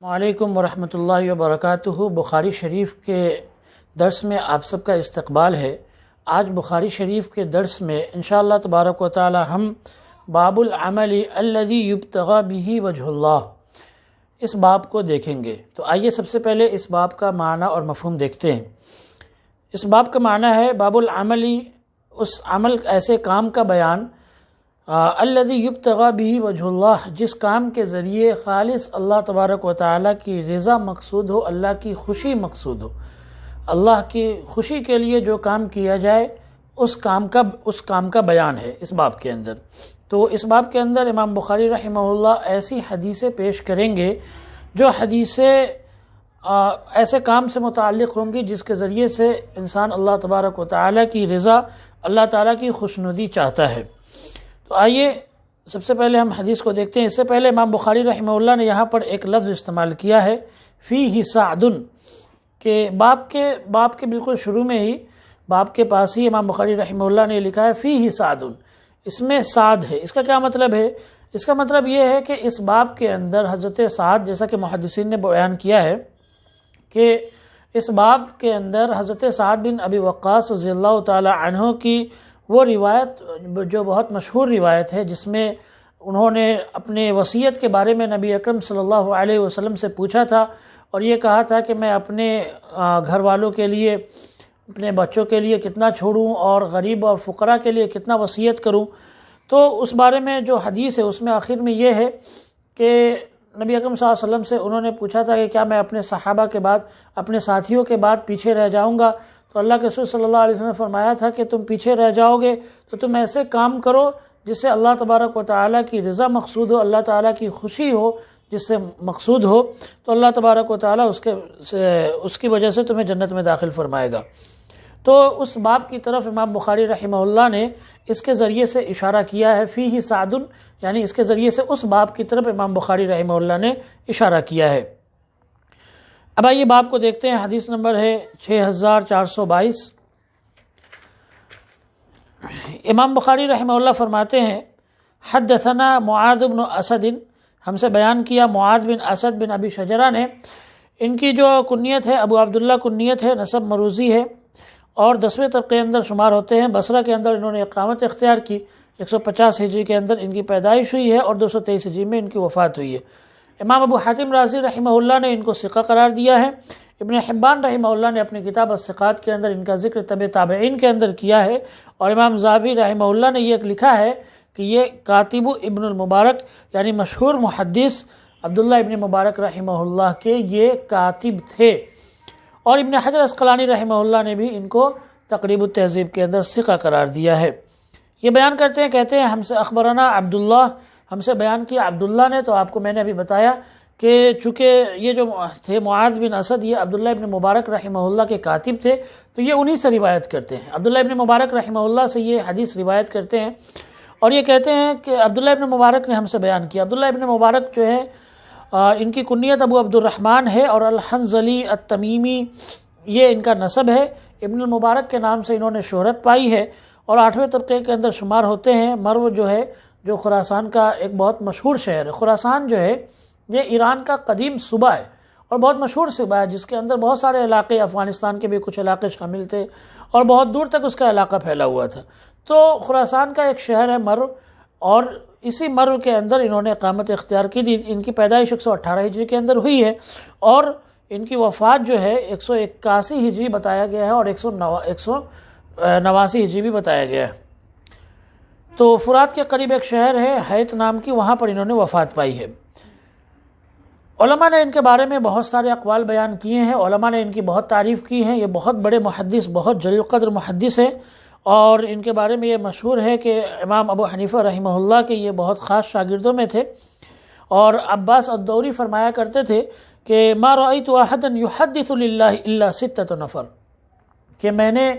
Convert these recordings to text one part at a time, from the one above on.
وعلیکم ورحمۃ اللہ وبرکاتہ۔ بخاری شریف کے درس میں آپ سب کا استقبال ہے۔ آج بخاری شریف کے درس میں انشاءاللہ تبارک و تعالی ہم باب العمل الذی یبتغی بہ وجہ اللہ اس باب کو دیکھیں گے۔ تو آئیے سب سے پہلے اس باب کا معنی اور مفہوم دیکھتے ہیں۔ اس باب کا معنی ہے باب العملی، اس عمل ایسے کام کا بیان الذی یبتغی بہ وجہ اللہ، جس کام کے ذریعے خالص اللہ تبارک و تعالیٰ کی رضا مقصود ہو، اللہ کی خوشی مقصود ہو۔ اللہ کی خوشی کے لیے جو کام کیا جائے اس کام کا بیان ہے اس باب کے اندر۔ تو اس باب کے اندر امام بخاری رحمہ اللہ ایسی حدیثیں پیش کریں گے جو حدیثیں ایسے کام سے متعلق ہوں گی جس کے ذریعے سے انسان اللہ تبارک و تعالیٰ کی رضا، اللہ تعالیٰ کی خوشنودی چاہتا ہے۔ تو آئیے سب سے پہلے ہم حدیث کو دیکھتے ہیں۔ اس سے پہلے امام بخاری رحمہ اللہ نے یہاں پر ایک لفظ استعمال کیا ہے فیہ سعد، کہ باب کے بالکل شروع میں ہی باب کے پاس ہی امام بخاری رحمہ اللہ نے لکھا ہے فیہ سعد، اس میں سعد ہے۔ اس کا کیا مطلب ہے؟ اس کا مطلب یہ ہے کہ اس باب کے اندر حضرت سعد، جیسا کہ محدثین نے بیان کیا ہے کہ اس باب کے اندر حضرت سعد بن ابی وقاص رضی اللہ تعالی عنہ کی وہ روایت جو بہت مشہور روایت ہے، جس میں انہوں نے اپنے وصیت کے بارے میں نبی اکرم صلی اللہ علیہ وسلم سے پوچھا تھا اور یہ کہا تھا کہ میں اپنے گھر والوں کے لیے، اپنے بچوں کے لیے کتنا چھوڑوں اور غریب اور فقراء کے لیے کتنا وصیت کروں۔ تو اس بارے میں جو حدیث ہے اس میں آخر میں یہ ہے کہ نبی اکرم صلی اللہ علیہ وسلم سے انہوں نے پوچھا تھا کہ کیا میں اپنے صحابہ کے بعد، اپنے ساتھیوں کے بعد پیچھے رہ جاؤں گا؟ تو اللہ کے رسول صلی اللہ علیہ وسلم نے فرمایا تھا کہ تم پیچھے رہ جاؤ گے تو تم ایسے کام کرو جس سے اللہ تبارک و تعالیٰ کی رضا مقصود ہو، اللہ تعالیٰ کی خوشی ہو جس سے مقصود ہو، تو اللہ تبارک و تعالیٰ اس کی وجہ سے تمہیں جنت میں داخل فرمائے گا۔ تو اس باب کی طرف امام بخاری رحمہ اللہ نے اس کے ذریعے سے اشارہ کیا ہے فیہ سعد، یعنی اس کے ذریعے سے اس باب کی طرف امام بخاری رحمہ اللہ نے اشارہ کیا ہے۔ اب آئیے باب کو دیکھتے ہیں۔ حدیث نمبر ہے 6422۔ امام بخاری رحمہ اللہ فرماتے ہیں حدثنا معاذ بن اسد، ہم سے بیان کیا معاذ بن اسد بن ابی شجرہ نے۔ ان کی جو کنیت ہے ابو عبداللہ کنیت ہے، نسب مروزی ہے اور 10ویں طبقے اندر شمار ہوتے ہیں۔ بصرہ کے اندر انہوں نے اقامت اختیار کی، 150 ہجری کے اندر ان کی پیدائش ہوئی ہے اور 223 ہجری میں ان کی وفات ہوئی ہے۔ امام ابو حاتم رازی رحمہ اللہ نے ان کو ثقہ قرار دیا ہے۔ ابن حبان رحمہ اللہ نے اپنی کتاب الثقات کے اندر ان کا ذکر تبع تابعین کے اندر کیا ہے، اور امام ذہبی رحمہ اللہ نے یہ لکھا ہے کہ یہ کاتب ابن المبارک، یعنی مشہور محدث عبداللہ ابن مبارک رحمہ اللہ کے یہ کاتب تھے۔ اور ابن حجر عسقلانی رحمہ اللہ نے بھی ان کو تقریب التہذیب کے اندر ثقہ قرار دیا ہے۔ یہ بیان کرتے ہیں، کہتے ہیں ہم سے اخبرنا عبداللہ، ہم سے بیان کیا عبداللہ نے۔ تو آپ کو میں نے ابھی بتایا کہ چونکہ یہ جو تھے معاذ بن اسد، یہ عبداللہ ابن مبارک رحمہ اللہ کے کاتب تھے، تو یہ انہی سے روایت کرتے ہیں۔ عبداللہ ابن مبارک رحمہ اللہ سے یہ حدیث روایت کرتے ہیں اور یہ کہتے ہیں کہ عبداللہ ابن مبارک نے ہم سے بیان کیا۔ عبداللہ ابن مبارک جو ہے ان کی کنیت ابو عبد الرحمن ہے اور الحنظلی التمیمی یہ ان کا نسب ہے۔ ابن المبارک کے نام سے انہوں نے شہرت پائی ہے اور 8ویں طبقے کے اندر شمار ہوتے ہیں۔ مرو جو ہے جو خراسان کا ایک بہت مشہور شہر ہے۔ خراسان جو ہے یہ ایران کا قدیم صوبہ ہے اور بہت مشہور صوبہ ہے، جس کے اندر بہت سارے علاقے، افغانستان کے بھی کچھ علاقے شامل تھے اور بہت دور تک اس کا علاقہ پھیلا ہوا تھا۔ تو خراسان کا ایک شہر ہے مرو، اور اسی مرو کے اندر انہوں نے اقامت اختیار کی تھی۔ ان کی پیدائش 118 ہجری کے اندر ہوئی ہے اور ان کی وفات جو ہے 181 ہجری بتایا گیا ہے اور 189 ہجری بھی بتایا گیا ہے۔ تو فرات کے قریب ایک شہر ہے حیت نام کی، وہاں پر انہوں نے وفات پائی ہے۔ علماء نے ان کے بارے میں بہت سارے اقوال بیان کیے ہیں، علماء نے ان کی بہت تعریف کی ہے۔ یہ بہت بڑے محدث، بہت جلیل القدر محدث ہیں، اور ان کے بارے میں یہ مشہور ہے کہ امام ابو حنیفہ رحمہ اللہ کے یہ بہت خاص شاگردوں میں تھے۔ اور عباس الدوری فرمایا کرتے تھے کہ ما رأیت احدا یحدث للہ الا 6 نفر، کہ میں نے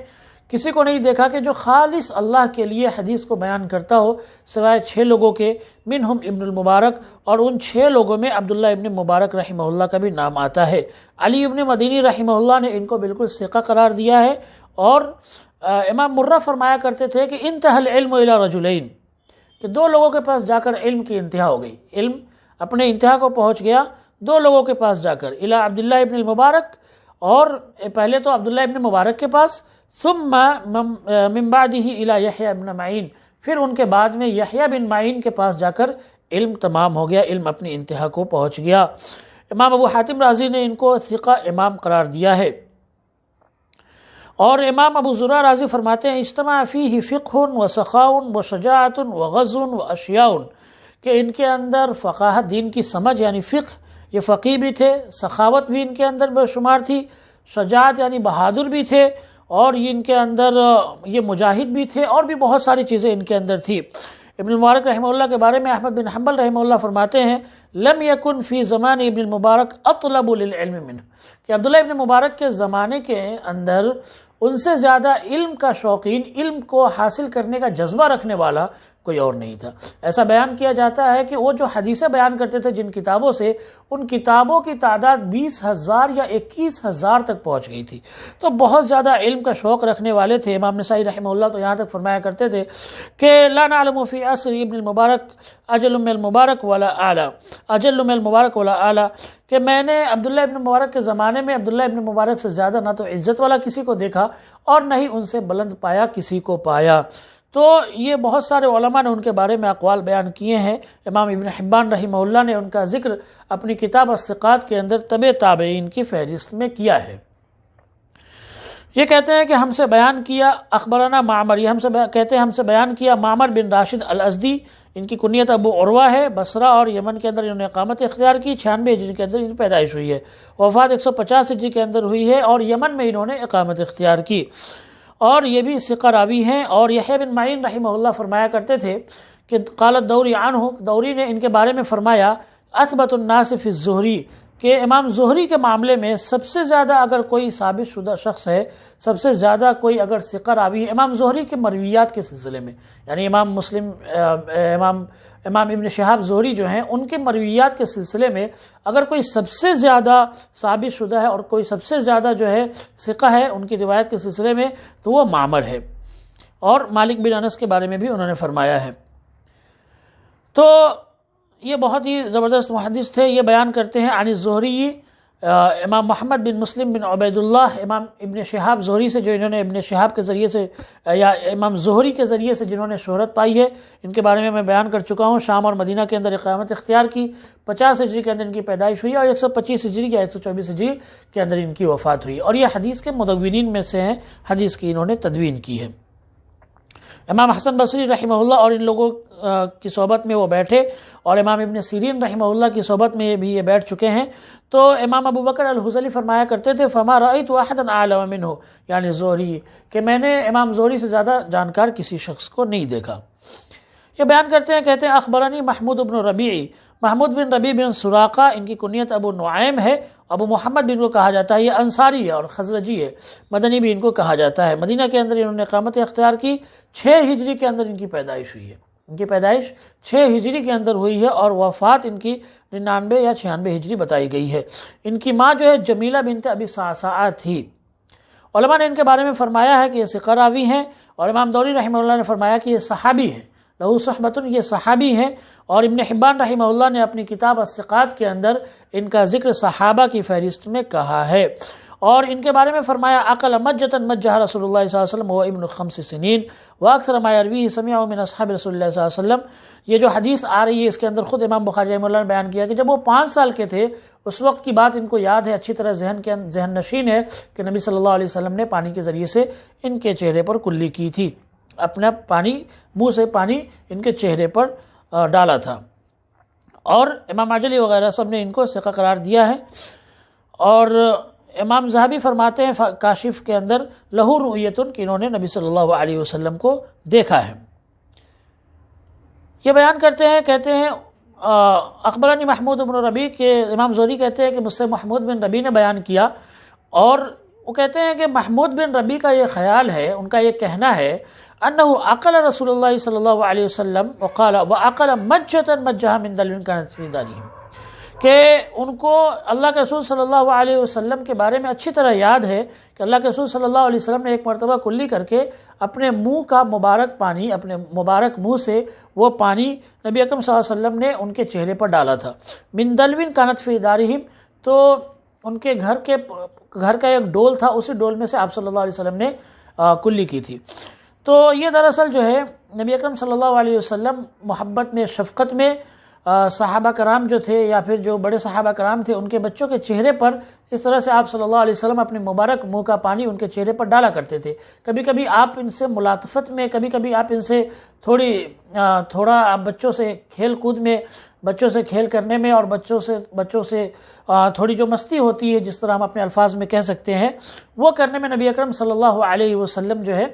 کسی کو نہیں دیکھا کہ جو خالص اللہ کے لیے حدیث کو بیان کرتا ہو سوائے 6 لوگوں کے، منہم ابن المبارک، اور ان 6 لوگوں میں عبداللہ ابن مبارک رحمہ اللہ کا بھی نام آتا ہے۔ علی ابن مدینی رحمہ اللہ نے ان کو بالکل ثقہ قرار دیا ہے۔ اور امام مرہ فرمایا کرتے تھے کہ انتہى العلم الى رجلین، کہ 2 لوگوں کے پاس جا کر علم کی انتہا ہو گئی، علم اپنے انتہا کو پہنچ گیا دو لوگوں کے پاس جا کر، الی عبداللہ ابن المبارک، اور پہلے تو عبداللہ ابن مبارک کے پاس، ثم من بعدہ الی یحییٰ ابن معین، پھر ان کے بعد میں یحییٰ بن معین کے پاس جا کر علم تمام ہو گیا، علم اپنی انتہا کو پہنچ گیا۔ امام ابو حاتم رازی نے ان کو ثقہ امام قرار دیا ہے۔ اور امام ابو زرع رازی فرماتے ہیں اجتمع فیہ فقہ و سخاء و شجاعت و غزو و اشیاء، کہ ان کے اندر فقاہت، دین کی سمجھ یعنی فقہ، یہ فقیہ بھی تھے، سخاوت بھی ان کے اندر بے شمار تھی، شجاعت یعنی بہادر بھی تھے، اور یہ ان کے اندر یہ مجاہد بھی تھے، اور بھی بہت ساری چیزیں ان کے اندر تھی۔ ابن المبارک رحمہ اللہ کے بارے میں احمد بن حنبل رحمہ اللہ فرماتے ہیں لم یکن فی زمان ابن المبارک اطلب للعلم منہ، کہ عبداللہ ابن مبارک کے زمانے کے اندر ان سے زیادہ علم کا شوقین، علم کو حاصل کرنے کا جذبہ رکھنے والا کوئی اور نہیں تھا۔ ایسا بیان کیا جاتا ہے کہ وہ جو حدیثیں بیان کرتے تھے جن کتابوں سے، ان کتابوں کی تعداد 20,000 یا 21,000 تک پہنچ گئی تھی، تو بہت زیادہ علم کا شوق رکھنے والے تھے۔ امام نسائی رحمہ اللہ تو یہاں تک فرمایا کرتے تھے کہ لا نعلم فی عصر ابن المبارک اجل من المبارک ولا اعلی، اجل من المبارک ولا اعلی، کہ میں نے عبداللہ ابن مبارک کے زمانے میں عبداللہ ابن مبارک سے زیادہ نہ تو عزت والا کسی کو دیکھا اور نہ ہی ان سے بلند پایا کسی کو پایا۔ تو یہ بہت سارے علماء نے ان کے بارے میں اقوال بیان کیے ہیں۔ امام ابن حبان رحمہ اللہ نے ان کا ذکر اپنی کتاب الثقات کے اندر تبع تابعین کی فہرست میں کیا ہے۔ یہ کہتے ہیں کہ ہم سے بیان کیا اخبرنا معمر، یہ کہتے ہیں ہم سے بیان کیا معمر بن راشد الازدی، ان کی کنیت ابو عروہ ہے، بصرہ اور یمن کے اندر انہوں نے اقامت اختیار کی، 96 ہجری کے اندر ان کی پیدائش ہوئی ہے، وفات 150 ہجری کے اندر ہوئی ہے، اور یمن میں انہوں نے اقامت اختیار کی، اور یہ بھی ثقہ راوی ہیں۔ اور یحییٰ بن معین رحمہ اللہ فرمایا کرتے تھے کہ قالت دوری عنہ، دوری نے ان کے بارے میں فرمایا اثبت الناس فی الزہری، کہ امام زہری کے معاملے میں سب سے زیادہ اگر کوئی ثابت شدہ شخص ہے، سب سے زیادہ کوئی اگر ثقہ راوی ہے امام زہری کے مرویات کے سلسلے میں، یعنی امام مسلم، امام ابن شہاب زہری جو ہیں ان کے مرویات کے سلسلے میں اگر کوئی سب سے زیادہ ثابت شدہ ہے اور کوئی سب سے زیادہ جو ہے ثقہ ہے ان کی روایت کے سلسلے میں، تو وہ معمر ہے۔ اور مالک بن انس کے بارے میں بھی انہوں نے فرمایا ہے۔ تو یہ بہت ہی زبردست محدث تھے۔ یہ بیان کرتے ہیں عن الزہری، امام محمد بن مسلم بن عبید اللہ، امام ابن شہاب زہری سے، جو انہوں نے ابن شہاب کے ذریعے سے یا امام زہری کے ذریعے سے جنہوں نے شہرت پائی ہے، ان کے بارے میں بیان کر چکا ہوں۔ شام اور مدینہ کے اندر اقامت اختیار کی، 50 ہجری کے اندر ان کی پیدائش ہوئی، اور 125 ہجری یا 124 ہجری کے اندر ان کی وفات ہوئی، اور یہ حدیث کے مدونین میں سے ہیں، حدیث کی انہوں نے تدوین کی ہے۔ امام حسن بصری رحمہ اللہ اور ان لوگوں کی صحبت میں وہ بیٹھے، اور امام ابن سیرین رحمہ اللہ کی صحبت میں بھی یہ بیٹھ چکے ہیں۔ تو امام ابو بکر الحذلی فرمایا کرتے تھے فما رأیت احدا اعلم منہ، یعنی زہری، کہ میں نے امام زہری سے زیادہ جانکار کسی شخص کو نہیں دیکھا۔ یہ بیان کرتے ہیں، کہتے ہیں اخبرنی محمود بن ربیعی، محمود بن ربیع بن سراقہ، ان کی کنیت ابو نعیم ہے، ابو محمد بھی ان کو کہا جاتا ہے، یہ انصاری ہے اور خزرجی ہے، مدنی بھی ان کو کہا جاتا ہے۔ مدینہ کے اندر انہوں نے اقامت اختیار کی، 6 ہجری کے اندر ان کی پیدائش ہوئی ہے، ان کی پیدائش 6 ہجری کے اندر ہوئی ہے، اور وفات ان کی 99 یا 96 ہجری بتائی گئی ہے۔ ان کی ماں جو ہے جمیلہ بنت ابی صعصعہ تھی۔ علماء نے ان کے بارے میں فرمایا ہے کہ یہ ثقہ راوی ہیں، اور امام دوری رحمہ اللہ نے فرمایا کہ یہ صحابی ہیں، لہو صحبت، یہ صحابی ہیں، اور ابن حبان رحمہ اللہ نے اپنی کتاب الثقات کے اندر ان کا ذکر صحابہ کی فہرست میں کہا ہے، اور ان کے بارے میں فرمایا عقل مجتا مجہ رسول اللہ صلی اللہ علیہ وسلم و ابن 5 سنین واکثر ما یرویہ سمعہ من اصحاب رسول اللہ صلی اللہ علیہ وسلم۔ یہ جو حدیث آ رہی ہے اس کے اندر خود امام بخاری رحمہ اللہ نے بیان کیا کہ جب وہ 5 سال کے تھے اس وقت کی بات ان کو یاد ہے، اچھی طرح ذہن نشین ہے کہ نبی صلی اللہ علیہ وسلم نے پانی کے ذریعے سے ان کے چہرے پر کلی کی تھی، اپنا پانی، منہ سے پانی ان کے چہرے پر ڈالا تھا، اور امام عجلی وغیرہ سب نے ان کو ثقہ قرار دیا ہے۔ اور امام ذہبی فرماتے ہیں کاشف کے اندر لہو رؤیتن، کہ انہوں نے نبی صلی اللہ علیہ وسلم کو دیکھا ہے۔ یہ بیان کرتے ہیں، کہتے ہیں اخبرانی محمود بن ربیع، کے امام زہری کہتے ہیں کہ مجھ سے محمود بن ربیع نے بیان کیا، اور وہ کہتے ہیں کہ محمود بن ربیع کا یہ خیال ہے، ان کا یہ کہنا ہے انہ عقل رسول اللہ صلی اللہ علیہ وسلم وقال وعقل مجھتا مجھا من دلو کانت فی دارہم، کہ ان کو اللہ کے رسول صلی اللہ علیہ وسلم کے بارے میں اچھی طرح یاد ہے کہ اللہ کے رسول صلی اللہ علیہ وسلم نے ایک مرتبہ کلی کر کے اپنے منہ کا مبارک پانی، اپنے مبارک منہ سے وہ پانی نبی اکرم صلی اللہ علیہ وسلم نے ان کے چہرے پر ڈالا تھا۔ من دلوین کانت فی دارہم، تو ان کے گھر کا ایک ڈول تھا، اسی ڈول میں سے آپ صلی اللہ علیہ وسلم نے کلی کی تھی۔ تو یہ دراصل جو ہے نبی اکرم صلی اللہ علیہ وسلم محبت میں، شفقت میں صحابہ کرام جو تھے یا پھر جو بڑے صحابہ کرام تھے ان کے بچوں کے چہرے پر اس طرح سے آپ صلی اللہ علیہ وسلم اپنے مبارک منہ کا پانی ان کے چہرے پر ڈالا کرتے تھے۔ کبھی کبھی آپ ان سے ملاطفت میں، کبھی کبھی آپ ان سے تھوڑا آپ بچوں سے کھیل کود میں، بچوں سے کھیل کرنے میں اور بچوں سے تھوڑی جو مستی ہوتی ہے، جس طرح ہم اپنے الفاظ میں کہہ سکتے ہیں، وہ کرنے میں نبی اکرم صلی اللہ علیہ وسلم جو ہے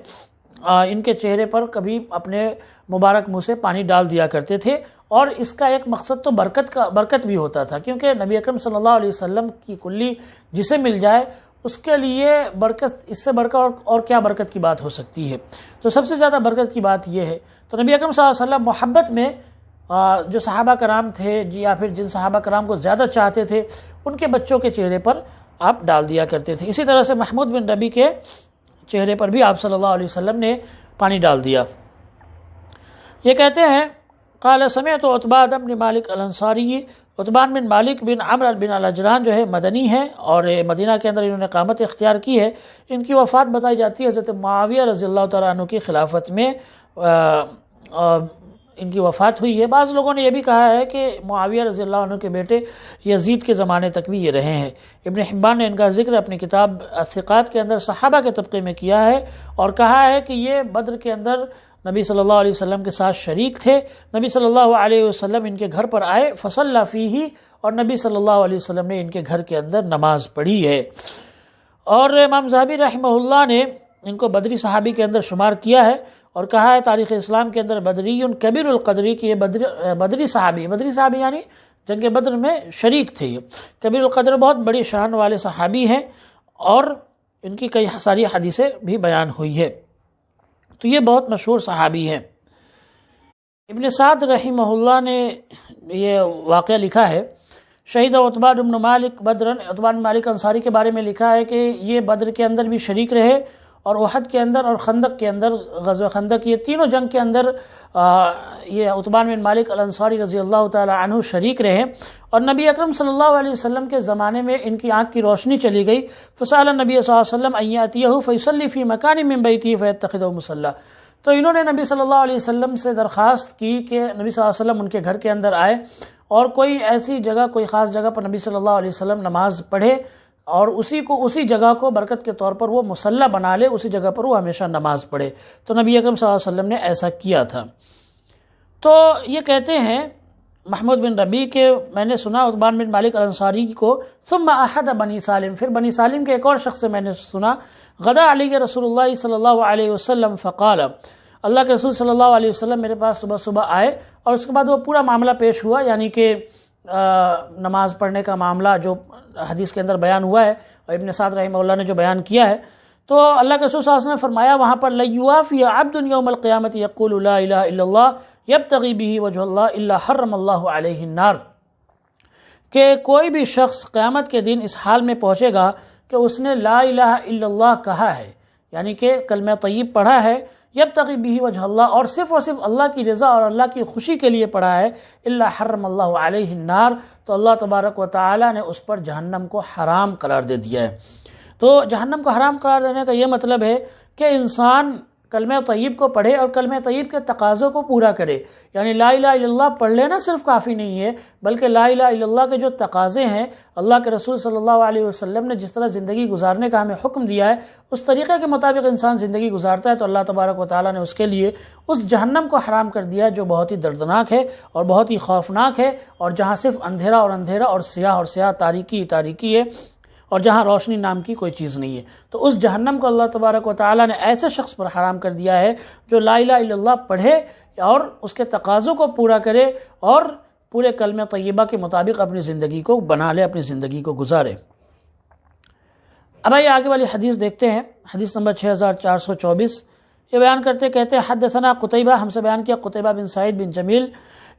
ان کے چہرے پر کبھی اپنے مبارک منہ سے پانی ڈال دیا کرتے تھے۔ اور اس کا ایک مقصد تو برکت بھی ہوتا تھا، کیونکہ نبی اکرم صلی اللہ علیہ وسلم کی کلی جسے مل جائے اس کے لیے برکت، اس سے بڑھ کر اور کیا برکت کی بات ہو سکتی ہے۔ تو سب سے زیادہ برکت کی بات یہ ہے۔ تو نبی اکرم صلی اللہ علیہ وسلم محبت میں جو صحابہ کرام تھے یا پھر جن صحابہ کرام کو زیادہ چاہتے تھے ان کے بچوں کے چہرے پر آپ ڈال دیا کرتے تھے۔ اسی طرح سے محمود بن ربی کے چہرے پر بھی آپ صلی اللہ علیہ وسلم نے پانی ڈال دیا۔ یہ کہتے ہیں قال سمعت عتبان بن مالک الانصاری، عتبان بن مالک بن عمرو بن الاجران جو ہے مدنی ہے اور مدینہ کے اندر انہوں نے اقامت اختیار کی ہے۔ ان کی وفات بتائی جاتی ہے حضرت معاویہ رضی اللہ تعالیٰ عنہ کی خلافت میں ان کی وفات ہوئی ہے۔ بعض لوگوں نے یہ بھی کہا ہے کہ معاویہ رضی اللہ عنہ کے بیٹے یزید کے زمانے تک بھی یہ رہے ہیں۔ ابن حبان نے ان کا ذکر اپنی کتاب الثقات کے اندر صحابہ کے طبقے میں کیا ہے اور کہا ہے کہ یہ بدر کے اندر نبی صلی اللہ علیہ وسلم کے ساتھ شریک تھے۔ نبی صلی اللہ علیہ وسلم ان کے گھر پر آئے فصلی فیہ، اور نبی صلی اللہ علیہ وسلم نے ان کے گھر کے اندر نماز پڑھی ہے۔ اور امام ذہبی رحمہ اللہ نے ان کو بدری صحابی کے اندر شمار کیا ہے اور کہا ہے تاریخ اسلام کے اندر بدری کبیر القدری کی، یہ بدری صحابی یعنی جنگ بدر میں شریک تھے۔ یہ کبیر القدر بہت بڑی شان والے صحابی ہیں اور ان کی کئی ساری حدیثیں بھی بیان ہوئی ہے، تو یہ بہت مشہور صحابی ہیں۔ ابن سعد رحمہ اللہ نے یہ واقعہ لکھا ہے، شہید عتبان بن مالک بدرن، عتبان بن مالک انصاری کے بارے میں لکھا ہے کہ یہ بدر کے اندر بھی شریک رہے اور احد کے اندر اور خندق کے اندر، غزوہ خندق، یہ تینوں جنگ کے اندر یہ عتبان بن مالک الانصاری رضی اللہ تعالی عنہ شریک رہے۔ اور نبی اکرم صلی اللہ علیہ وسلم کے زمانے میں ان کی آنکھ کی روشنی چلی گئی، فسأل النبی صلی اللہ علیہ وسلم ان یأتیہ فیصلی فی مکان من بیتہ فیتخذہ مصلی، تو انہوں نے نبی صلی اللہ علیہ وسلم سے درخواست کی کہ نبی صلی اللہ علیہ وسلم ان کے گھر کے اندر آئے اور کوئی ایسی جگہ، کوئی خاص جگہ پر نبی صلی اللہ علیہ وسلم نماز پڑھے اور اسی جگہ کو برکت کے طور پر وہ مصلی بنا لے، اسی جگہ پر وہ ہمیشہ نماز پڑھے۔ تو نبی اکرم صلی اللہ علیہ وسلم نے ایسا کیا تھا۔ تو یہ کہتے ہیں محمود بن ربی کہ میں نے سنا عتبان بن مالک الانصاری کو، ثم احد بنی سالم، پھر بنی سالم کے ایک اور شخص سے میں نے سنا، غدا علی رسول اللہ صلی اللہ علیہ وسلم فقال، اللہ کے رسول صلی اللہ علیہ وسلم میرے پاس صبح صبح آئے اور اس کے بعد وہ پورا معاملہ پیش ہوا، یعنی کہ نماز پڑھنے کا معاملہ جو حدیث کے اندر بیان ہوا ہے اور ابن سعد رحمہ اللہ نے جو بیان کیا ہے، تو اللہ کے رسول صلی اللہ علیہ وسلم نے فرمایا وہاں پر لَيُوَافِيَ عَبْدٌ يَوْمَ الْقِيَامَةِ يَقُولُ لَا إِلَهَ إِلَّا اللَّهُ يَبْتَغِي بِهِ وَجْهَ اللَّهِ إِلَّا حَرَّمَ اللَّهُ عَلَيْهِ النَّارِ، کہ کوئی بھی شخص قیامت کے دن اس حال میں پہنچے گا کہ اس نے لا الہ الا اللہ کہا ہے، یعنی کہ کلمہ طیب پڑھا ہے، یبتغی بہ وجہ اللہ، اور صرف اللہ کی رضا اور اللہ کی خوشی کے لیے پڑھا ہے، الا حرم اللہ علیہ النار، تو اللہ تبارک و تعالی نے اس پر جہنم کو حرام قرار دے دیا ہے۔ تو جہنم کو حرام قرار دینے کا یہ مطلب ہے کہ انسان کلمہ طیب کو پڑھے اور کلمہ طیب کے تقاضوں کو پورا کرے، یعنی لا الہ الا اللہ پڑھ لینا صرف کافی نہیں ہے، بلکہ لا الہ الا اللہ کے جو تقاضے ہیں، اللہ کے رسول صلی اللہ علیہ وسلم نے جس طرح زندگی گزارنے کا ہمیں حکم دیا ہے، اس طریقے کے مطابق انسان زندگی گزارتا ہے تو اللہ تبارک و تعالیٰ نے اس کے لیے اس جہنم کو حرام کر دیا جو بہت ہی دردناک ہے اور بہت ہی خوفناک ہے، اور جہاں صرف اندھیرا اور سیاہ تاریکی ہے، اور جہاں روشنی نام کی کوئی چیز نہیں ہے۔ تو اس جہنم کو اللہ تبارک و تعالیٰ نے ایسے شخص پر حرام کر دیا ہے جو لا الہ الا اللہ پڑھے اور اس کے تقاضوں کو پورا کرے اور پورے کلمہ طیبہ کے مطابق اپنی زندگی کو بنا لے، اپنی زندگی کو گزارے۔ اب آئیے آگے والی حدیث دیکھتے ہیں، حدیث نمبر 6424، یہ بیان کرتے کہتے حدثنا قتیبہ، ہم سے بیان کیا قتیبہ بن سعید بن جمیل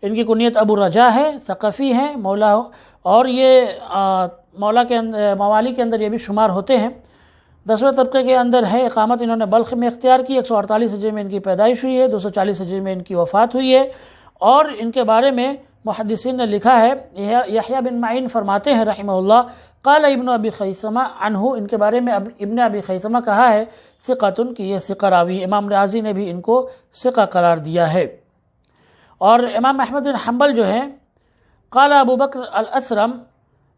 ان کی کنیت ابو رجا ہے، ثقفی ہیں، مولا، اور یہ مولا کے موالی کے اندر یہ بھی شمار ہوتے ہیں۔ 10ویں طبقے کے اندر ہے۔ اقامت انہوں نے بلخ میں اختیار کی، 148 ہجری میں ان کی پیدائش ہوئی ہے، 240 ہجری میں ان کی وفات ہوئی ہے۔ اور ان کے بارے میں محدثین نے لکھا ہے، یحییٰ بن معین فرماتے ہیں رحمہ اللہ، قال ابن ابی خیثمہ عنہ، ان کے بارے میں ابن ابی خیثمہ کہا ہے ثقۃ، کہ یہ ثقہ راوی ہے۔ امام رازی نے بھی ان کو ثقہ قرار دیا ہے۔ اور امام احمد بن حنبل جو ہیں، قال ابو بکر الاسرم،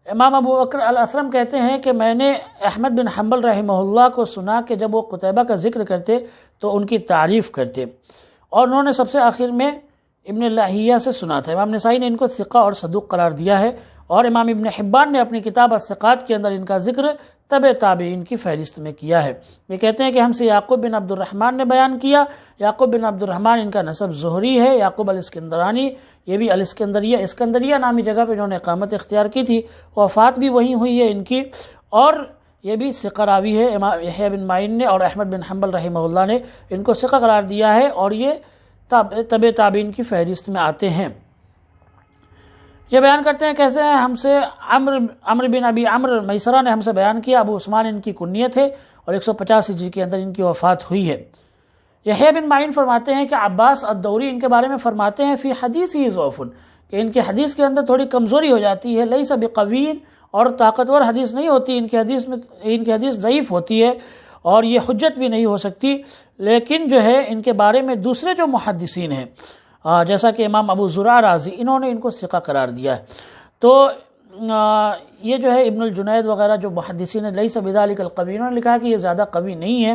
امام ابو بکر الاسرم کہتے ہیں کہ میں نے احمد بن حنبل رحمہ اللہ کو سنا کہ جب وہ قتیبہ کا ذکر کرتے تو ان کی تعریف کرتے، اور انہوں نے سب سے آخر میں ابن لاہیہ سے سنا تھا۔ امام نسائی نے ان کو ثقہ اور صدوق قرار دیا ہے، اور امام ابن حبان نے اپنی کتاب الثقات کے اندر ان کا ذکر تبع تابعین کی فہرست میں کیا ہے۔ یہ کہتے ہیں کہ ہم سے یعقوب بن عبد الرحمن نے بیان کیا، یعقوب بن عبد الرحمن ان کا نسب زہری ہے، یعقوب الاسکندرانی، یہ بھی اسکندریہ نامی جگہ پہ انہوں نے اقامت اختیار کی تھی، وفات بھی وہیں ہوئی ہے ان کی، اور یہ بھی ثقہ راوی ہے۔ امام یحییٰ بن معین نے اور احمد بن حنبل رحمہ اللہ نے ان کو ثقہ قرار دیا ہے، اور یہ تبع تابعین کی فہرست میں آتے ہیں۔ یہ بیان کرتے ہیں کیسے ہیں، ہم سے عمرو بن ابی عمرو میسرہ نے ہم سے بیان کیا، ابو عثمان ان کی کنیت ہے، اور 150 ہجری کے اندر ان کی وفات ہوئی ہے۔ یحییٰ بن معین فرماتے ہیں کہ عباس الدوری ان کے بارے میں فرماتے ہیں فی حدیثہ ضعف، کہ ان کی حدیث کے اندر تھوڑی کمزوری ہو جاتی ہے، لیس بقوی، اور طاقتور حدیث نہیں ہوتی ان کی حدیث ضعیف ہوتی ہے، اور یہ حجت بھی نہیں ہو سکتی۔ لیکن جو ہے ان کے بارے میں دوسرے جو محدثین ہیں، جیسا کہ امام ابو زرع رازی، انہوں نے ان کو ثقہ قرار دیا ہے۔ تو یہ جو ہے ابن الجنید وغیرہ جو محدثین لیس بذلک القوی، انہوں نے لکھا کہ یہ زیادہ قوی نہیں ہے،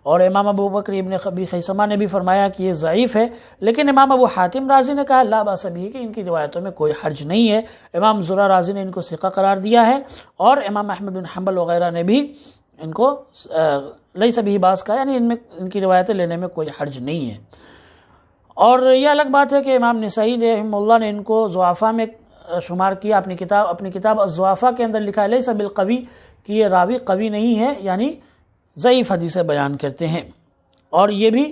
اور امام ابو بکر ابن ابی خیثمہ نے بھی فرمایا کہ یہ ضعیف ہے، لیکن امام ابو حاتم رازی نے کہا لا باس بہ، کہ ان کی روایتوں میں کوئی حرج نہیں ہے۔ امام زرع رازی نے ان کو ثقہ قرار دیا ہے، اور امام احمد بن حنبل وغیرہ نے بھی ان کو لیس بہ باس کہا، یعنی ان کی روایتیں لینے میں کوئی حرج نہیں ہے۔ اور یہ الگ بات ہے کہ امام نسائی رحمہ اللہ نے ان کو ضعفاء میں شمار کیا، اپنی کتاب الضعفاء کے اندر لکھا ہے لیس بالقوی، کہ یہ راوی قوی نہیں ہے، یعنی ضعیف حدیثیں بیان کرتے ہیں، اور یہ بھی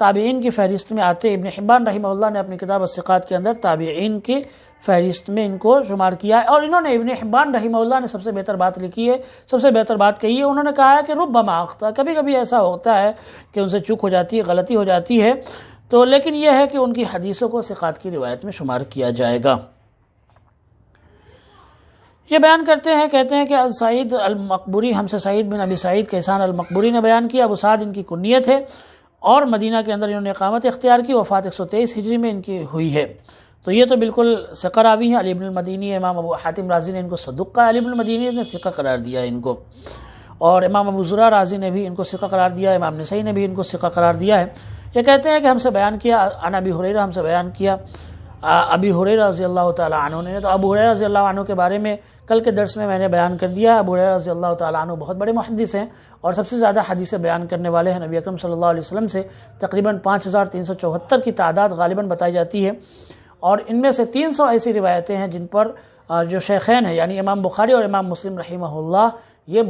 تابعین کی فہرست میں آتے۔ ابن حبان رحمہ اللہ نے اپنی کتاب الثقات کے اندر تابعین کی فہرست میں ان کو شمار کیا ہے، اور انہوں نے ابن حبان رحمہ اللہ نے سب سے بہتر بات لکھی ہے، سب سے بہتر بات کہی ہے، انہوں نے کہا ہے کہ ربما اخطا، کبھی کبھی ایسا ہوتا ہے کہ ان سے چوک ہو جاتی ہے، غلطی ہو جاتی ہے، تو لیکن یہ ہے کہ ان کی حدیثوں کو ثقات کی روایت میں شمار کیا جائے گا۔ یہ بیان کرتے ہیں، کہتے ہیں کہ سعید المقبوری، ہم سے سعید بن ابی سعید کیسان المقبوری نے بیان کیا، ابو سعد ان کی کنیت ہے، اور مدینہ کے اندر انہوں نے اقامت اختیار کی، وفات 123 ہجری میں ان کی ہوئی ہے۔ تو یہ تو بالکل ثقہ راوی ہیں۔ علی بن المدینی، امام ابو حاتم رازی نے ان کو صدوق کہا، علی بن المدینی نے ثقہ قرار دیا ان کو، اور امام ابو زرع رازی نے بھی ان کو ثقہ قرار دیا، امام نسائی نے بھی ان کو ثقہ قرار دیا ہے۔ یہ کہتے ہیں کہ ہم سے بیان کیا عن ابی ہریرہ، ہم سے بیان کیا ابی ہریرہ رضی اللہ تعالیٰ عنہ نے۔ تو ابو ہریرہ رضی اللہ عنہ کے بارے میں کل کے درس میں نے بیان کر دیا۔ ابو ہریرہ رضی اللہ تعالیٰ عنہ بہت بڑے محدث ہیں، اور سب سے زیادہ حدیثیں بیان کرنے والے ہیں نبی اکرم صلی اللہ علیہ وسلم سے، تقریباً 5374 کی تعداد غالباً بتائی جاتی ہے، اور ان میں سے 300 ایسی روایتیں ہیں جن پر جو شیخین ہیں، یعنی امام بخاری اور امام مسلم رحمہ اللہ، یہ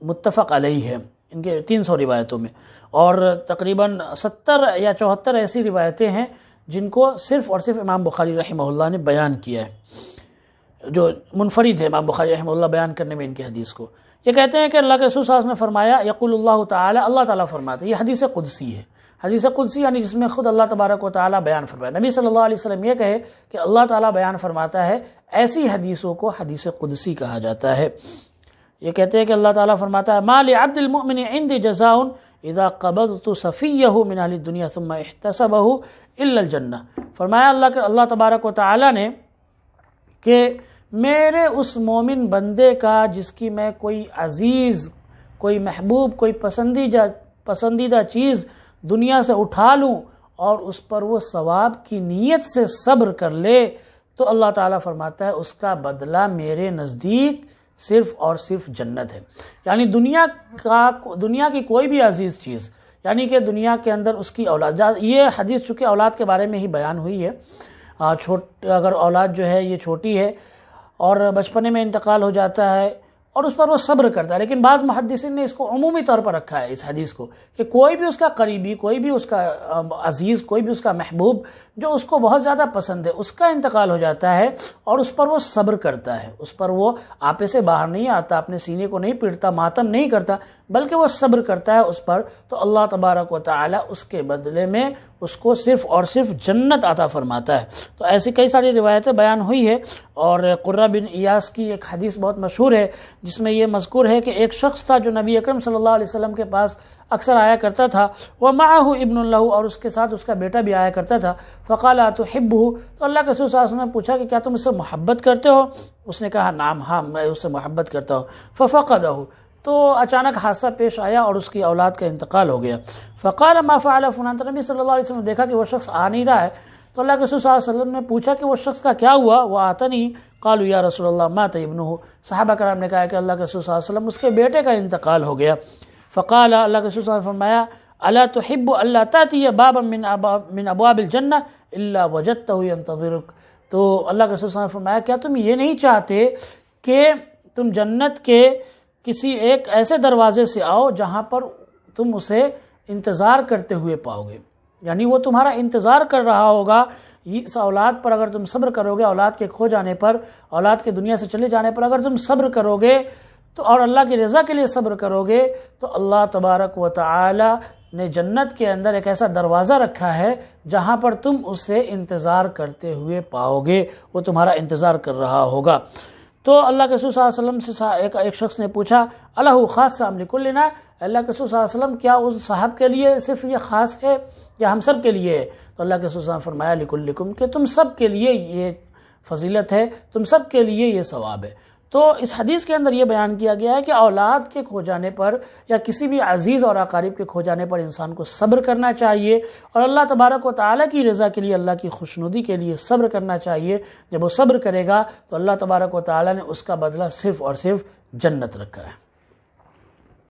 متفق علیہ ہے ان کے 300 روایتوں میں، اور تقریباً 70 یا 74 ایسی روایتیں ہیں جن کو صرف اور صرف امام بخاری رحمہ اللہ نے بیان کیا ہے، جو منفرد ہے امام بخاری رحمہ اللہ بیان کرنے میں ان کی حدیث کو۔ یہ کہتے ہیں کہ اللہ کے رسول صلی اللہ علیہ وسلم نے فرمایا، یقول اللہ تعالیٰ، اللہ تعالیٰ فرماتے ہیں، یہ حدیث قدسی ہے، حدیث قدسی یعنی جس میں خود اللہ تبارک و تعالیٰ بیان فرمایا۔ نبی صلی اللہ علیہ وسلم یہ کہے کہ اللہ تعالیٰ بیان فرماتا ہے، ایسی حدیثوں کو حدیث قدسی کہا جاتا ہے۔ یہ کہتے ہیں کہ اللہ تعالیٰ فرماتا ہے، ما لعبد المؤمن عندي جزاء اذا قبضت صفیہ من اہل الدنیا ثم احتسبہ الا الجنہ۔ فرمایا اللہ تبارک و تعالیٰ نے کہ میرے اس مومن بندے کا جس کی میں کوئی عزیز، کوئی محبوب، کوئی پسندیدہ چیز دنیا سے اٹھا لوں اور اس پر وہ ثواب کی نیت سے صبر کر لے، تو اللہ تعالیٰ فرماتا ہے اس کا بدلہ میرے نزدیک صرف اور صرف جنت ہے۔ یعنی دنیا کی کوئی بھی عزیز چیز، یعنی کہ دنیا کے اندر اس کی اولاد، یہ حدیث چونکہ اولاد کے بارے میں ہی بیان ہوئی ہے، اگر اولاد جو ہے یہ چھوٹی ہے اور بچپنے میں انتقال ہو جاتا ہے، اور اس پر وہ صبر کرتا ہے. لیکن بعض محدثین نے اس کو عمومی طور پر رکھا ہے اس حدیث کو کہ کوئی بھی اس کا قریبی، کوئی بھی اس کا عزیز، کوئی بھی اس کا محبوب جو اس کو بہت زیادہ پسند ہے، اس کا انتقال ہو جاتا ہے اور اس پر وہ صبر کرتا ہے، اس پر وہ آپے سے باہر نہیں آتا، اپنے سینے کو نہیں پیٹتا، ماتم نہیں کرتا، بلکہ وہ صبر کرتا ہے اس پر، تو اللہ تبارک و تعالی اس کے بدلے میں اس کو صرف اور صرف جنت عطا فرماتا ہے. تو ایسی کئی ساری روایتیں بیان ہوئی ہے. اور قرہ بن ایاس کی ایک حدیث بہت مشہور ہے جس میں یہ مذکور ہے کہ ایک شخص تھا جو نبی اکرم صلی اللہ علیہ وسلم کے پاس اکثر آیا کرتا تھا، وَمَعَهُ ابن اللہ، اور اس کے ساتھ اس کا بیٹا بھی آیا کرتا تھا. فَقَالَ أَتُحِبُّهُ، تو اللہ کے رسول صلی اللہ علیہ وسلم نے پوچھا کہ کیا تم اس سے محبت کرتے ہو؟ اس نے کہا نعم، ہاں میں اس سے محبت کرتا ہوں. فَفَقَدَهُ، تو اچانک حادثہ پیش آیا اور اس کی اولاد کا انتقال ہو گیا. فقال ما فعل فلان، تو نبی صلی اللہ علیہ وسلم نے دیکھا کہ وہ شخص آ نہیں رہا ہے، تو اللہ کے رسول صلی اللہ علیہ وسلم نے پوچھا کہ وہ شخص کا کیا ہوا؟ وہ آتا نہیں. قالوا یا رسول اللہ مات ابنہ، صحابہ کرام نے کہا کہ اللہ کے رسول صلی اللہ علیہ وسلم اس کے بیٹے کا انتقال ہو گیا. فقال، اللہ کے رسول صلی اللہ علیہ وسلم نے فرمایا الا تحب الا تأتی بابا من ابواب الجنہ الا وجدته ينتظرك، تو اللہ کے رسول صلی اللہ علیہ وسلم نے فرمایا کیا تم یہ نہیں چاہتے کہ تم جنت کے کسی ایک ایسے دروازے سے آؤ جہاں پر تم اسے انتظار کرتے ہوئے پاؤ گے، یعنی وہ تمہارا انتظار کر رہا ہوگا. اس اولاد پر اگر تم صبر کرو گے، اولاد کے کھو جانے پر، اولاد کے دنیا سے چلے جانے پر اگر تم صبر کرو گے تو اور اللہ کی رضا کے لیے صبر کرو گے، تو اللہ تبارک و تعالی نے جنت کے اندر ایک ایسا دروازہ رکھا ہے جہاں پر تم اسے انتظار کرتے ہوئے پاؤ گے، وہ تمہارا انتظار کر رہا ہوگا. تو اللہ کے رسول صلی اللہ علیہ وسلم سے ایک شخص نے پوچھا الہ خاص لکلنا، اللہ کے رسول صلی اللہ علیہ وسلم کیا اس صاحب کے لیے صرف یہ خاص ہے یا ہم سب کے لیے ہے؟ تو اللہ کے رسول صلی اللہ علیہ وسلم نے فرمایا لکلکم، کہ تم سب کے لیے یہ فضیلت ہے، تم سب کے لیے یہ ثواب ہے. تو اس حدیث کے اندر یہ بیان کیا گیا ہے کہ اولاد کے کھو جانے پر یا کسی بھی عزیز اور اقارب کے کھو جانے پر انسان کو صبر کرنا چاہیے اور اللہ تبارک و تعالیٰ کی رضا کے لیے، اللہ کی خوشنودی کے لیے صبر کرنا چاہیے. جب وہ صبر کرے گا تو اللہ تبارک و تعالیٰ نے اس کا بدلہ صرف اور صرف جنت رکھا ہے.